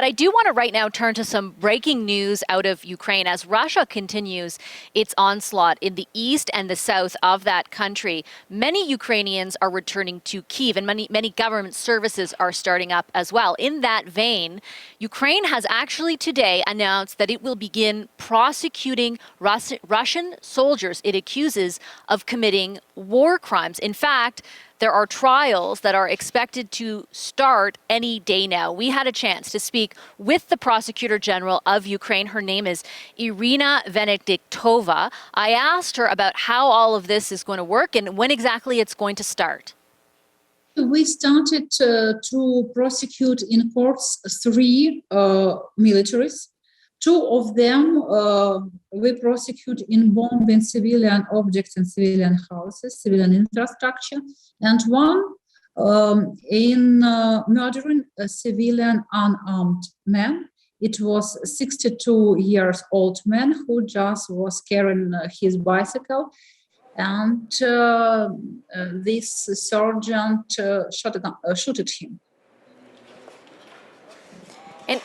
But I do want to right now turn to some breaking news out of Ukraine as Russia continues its onslaught in the east and the south of that country. Many Ukrainians are returning to Kyiv, and many government services are starting up as well. In that vein, Ukraine has actually today announced that it will begin prosecuting Russian soldiers it accuses of committing war crimes. In fact, there are trials that are expected to start any day now. We had a chance to speak with the Prosecutor General of Ukraine. Her name is Irina Venediktova. I asked her about how all of this is going to work and when exactly it's going to start. We started to prosecute in courts 3 militaries. 2 of them we prosecute in bombing civilian objects and civilian houses, civilian infrastructure, and 1 in murdering a civilian unarmed man. It was a 62-year-old man who just was carrying his bicycle, and this sergeant shot at him.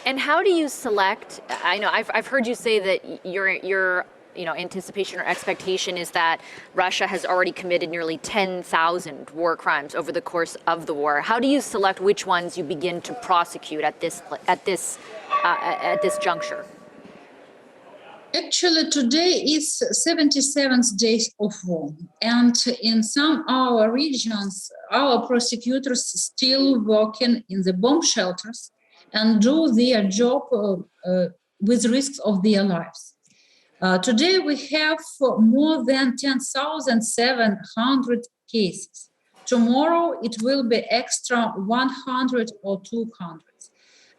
And how do you select? I know I've heard you say that your anticipation or expectation is that Russia has already committed nearly 10,000 war crimes over the course of the war. How do you select which ones you begin to prosecute at this juncture? Actually, today is 77th day of war, and in some our regions, our prosecutors still working in the bomb shelters and do their job with risks of their lives. Today we have more than 10,700 cases. Tomorrow it will be extra 100 or 200.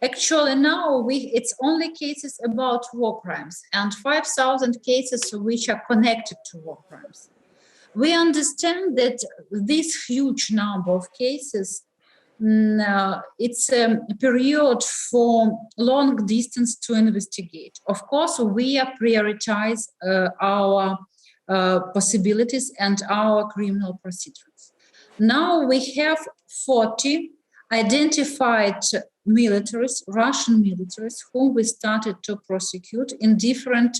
Actually now it's only cases about war crimes and 5,000 cases which are connected to war crimes. We understand that this huge number of cases it's a period for long distance to investigate. Of course, we prioritize our possibilities and our criminal procedures. Now we have 40 identified militaries, Russian militaries, whom we started to prosecute in different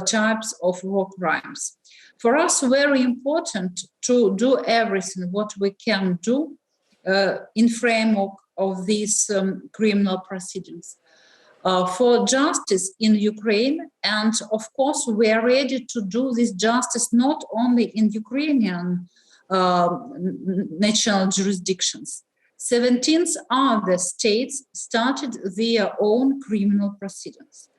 types of war crimes. For us, very important to do everything what we can do in framework of these criminal proceedings for justice in Ukraine. And of course, we are ready to do this justice not only in Ukrainian national jurisdictions. 17 other states started their own criminal proceedings.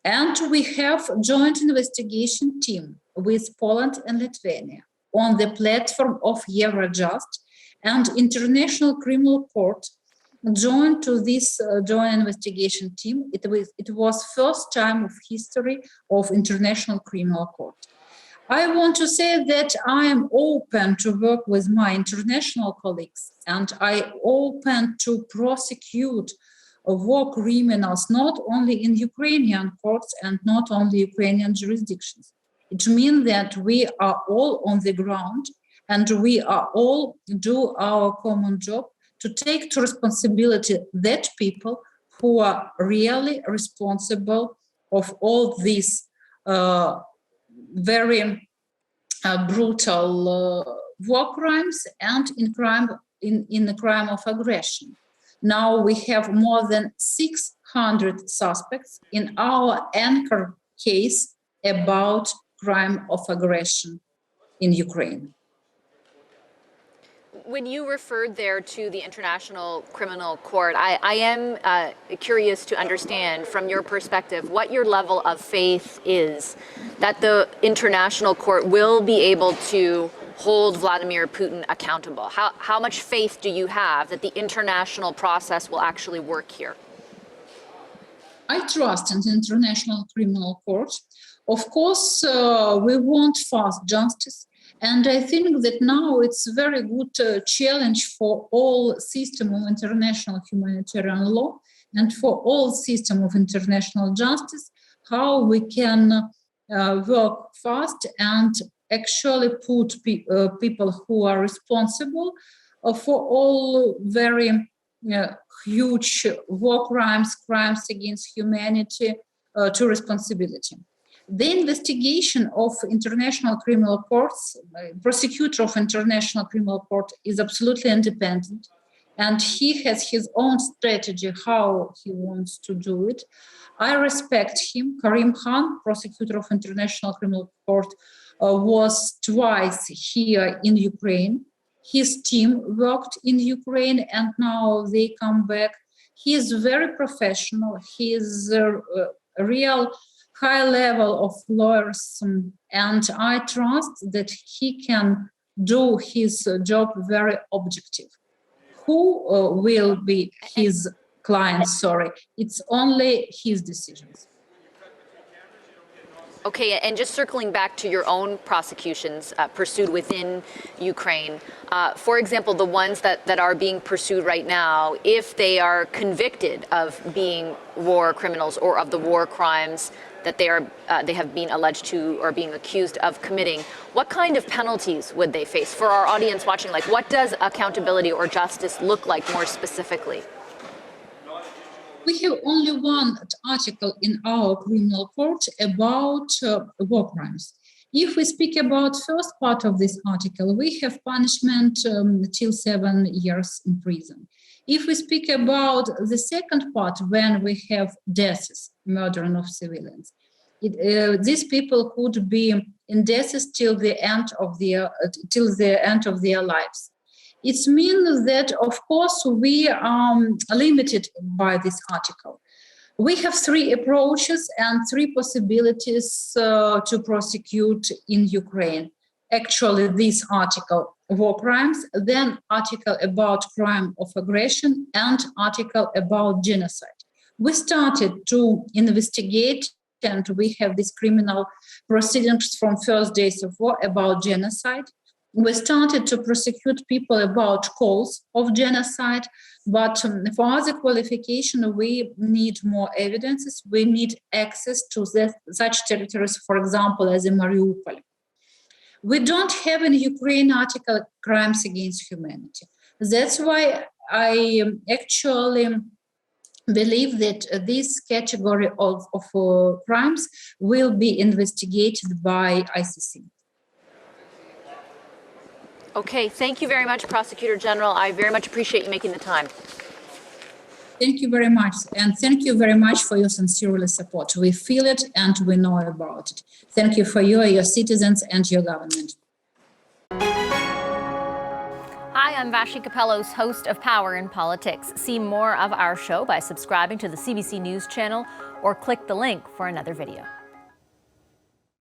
And we have a joint investigation team with Poland and Lithuania on the platform of Eurojust, and International Criminal Court joined to this joint investigation team. It was first time of history of International Criminal Court. I want to say that I am open to work with my international colleagues, and I open to prosecute war criminals not only in Ukrainian courts and not only Ukrainian jurisdictions. It means that we are all on the ground and we are all do our common job to take to responsibility that people who are really responsible of all these very brutal war crimes and in the crime of aggression. Now we have more than 600 suspects in our anchor case about crime of aggression in Ukraine. When you referred there to the International Criminal Court, I am curious to understand from your perspective what your level of faith is that the International Court will be able to hold Vladimir Putin accountable. How much faith do you have that the international process will actually work here? I trust in the International Criminal Court. Of course, we want fast justice. And I think that now it's a very good challenge for all system of international humanitarian law and for all system of international justice, how we can work fast and actually put people who are responsible for all very huge war crimes, crimes against humanity to responsibility. The investigation of international criminal courts, prosecutor of international criminal court is absolutely independent, and he has his own strategy how he wants to do it. I respect him. Karim Khan, prosecutor of international criminal court, was twice here in Ukraine. His team worked in Ukraine, and now they come back. He is very professional. He is a real high level of lawyers, and I trust that he can do his job very objective. Who will be his client? Sorry, it's only his decisions. Okay, and just circling back to your own prosecutions pursued within Ukraine, for example, the ones that are being pursued right now, if they are convicted of being war criminals or of the war crimes that they have been alleged to or being accused of committing, what kind of penalties would they face? For our audience watching, like, what does accountability or justice look like more specifically? We have only one article in our criminal court about war crimes. If we speak about first part of this article, we have punishment till 7 years in prison. If we speak about the second part, when we have deaths, murdering of civilians, these people could be in deaths till the end of their lives. It means that, of course, we are limited by this article. We have three approaches and three possibilities to prosecute in Ukraine. Actually, this article, war crimes, then article about crime of aggression, and article about genocide. We started to investigate, and we have these criminal proceedings from first days of war about genocide. We started to prosecute people about calls of genocide, but for other qualification, we need more evidences. We need access to such territories, for example, as in Mariupol. We don't have in Ukraine article crimes against humanity. That's why I actually believe that this category of crimes will be investigated by ICC. Okay, thank you very much, Prosecutor General. I very much appreciate you making the time. Thank you very much. And thank you very much for your sincere support. We feel it and we know about it. Thank you for your citizens and your government. Hi, I'm Vashi Capellos, host of Power in Politics. See more of our show by subscribing to the CBC News channel or click the link for another video.